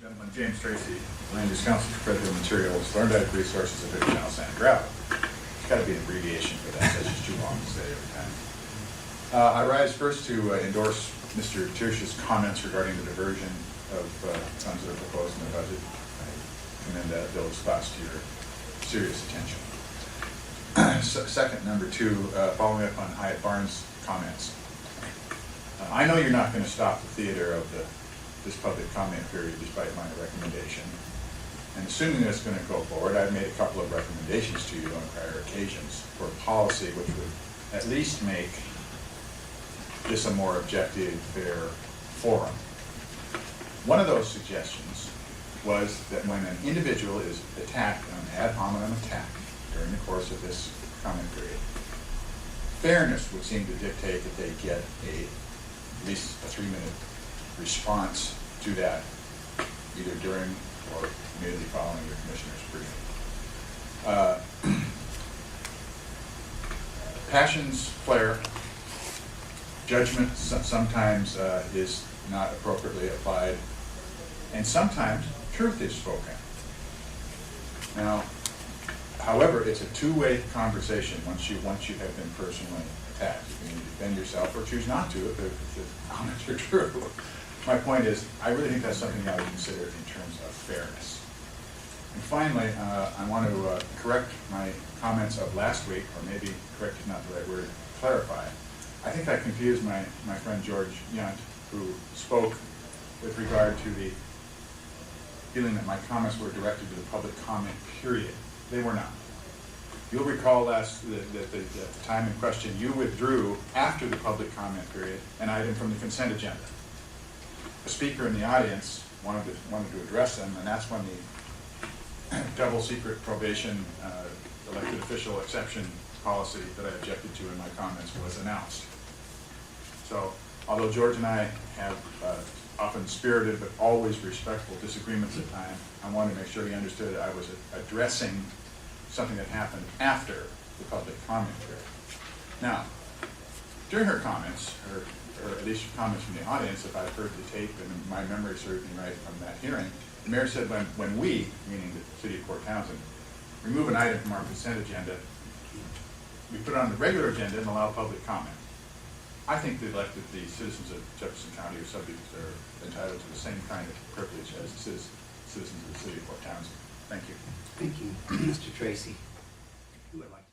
Gentleman, James Tracy, Land Use Council for Critical Materials, Learned Ag Resources of Big Channel Sand and Gravel. There's got to be an abbreviation for that, that's just too long to say every time. I rise first to endorse Mr. Tirsch's comments regarding the diversion of funds that are proposed in the budget. I commend that bill spots to your serious attention. Second, number two, following up on Hyatt Barnes' comments. I know you're not going to stop the theater of this public comment period despite my recommendation. And assuming that's going to go forward, I've made a couple of recommendations to you on prior occasions for a policy which would at least make this a more objective, fair forum. One of those suggestions was that when an individual is attacked, an ad hominem attack during the course of this comment period, fairness would seem to dictate that they get at least a 3-minute response to that, either during or immediately following your commissioner's briefing. Passions flare. Judgment sometimes is not appropriately applied, and sometimes truth is spoken. Now, however, it's a two-way conversation once you have been personally attacked. You can defend yourself or choose not to if the comments are true. My point is, I really think that's something I would consider in terms of fairness. And finally, I want to correct my comments of last week, or maybe correct is not the right word, clarify. I think I confused my friend George Yunt, who spoke with regard to the feeling that my comments were directed to the public comment period. They were not. You'll recall that the time in question, you withdrew after the public comment period an item from the consent agenda. A speaker in the audience wanted to address them, and that's when the double secret probation elected official exception policy that I objected to in my comments was announced. So, although George and I have often spirited but always respectful disagreements at times, I wanted to make sure he understood that I was addressing something that happened after the public comment period. Now, during her comments, or at least comments from the audience, if I've heard the tape and my memory serves me right from that hearing, the mayor said when we, meaning the city of Port Townsend, remove an item from our consent agenda, we put it on the regular agenda and allow public comment. I think the citizens of Jefferson County are entitled to the same kind of privilege as the citizens of the city of Port Townsend. Thank you. Thank you, Mr. Tracy. Who would like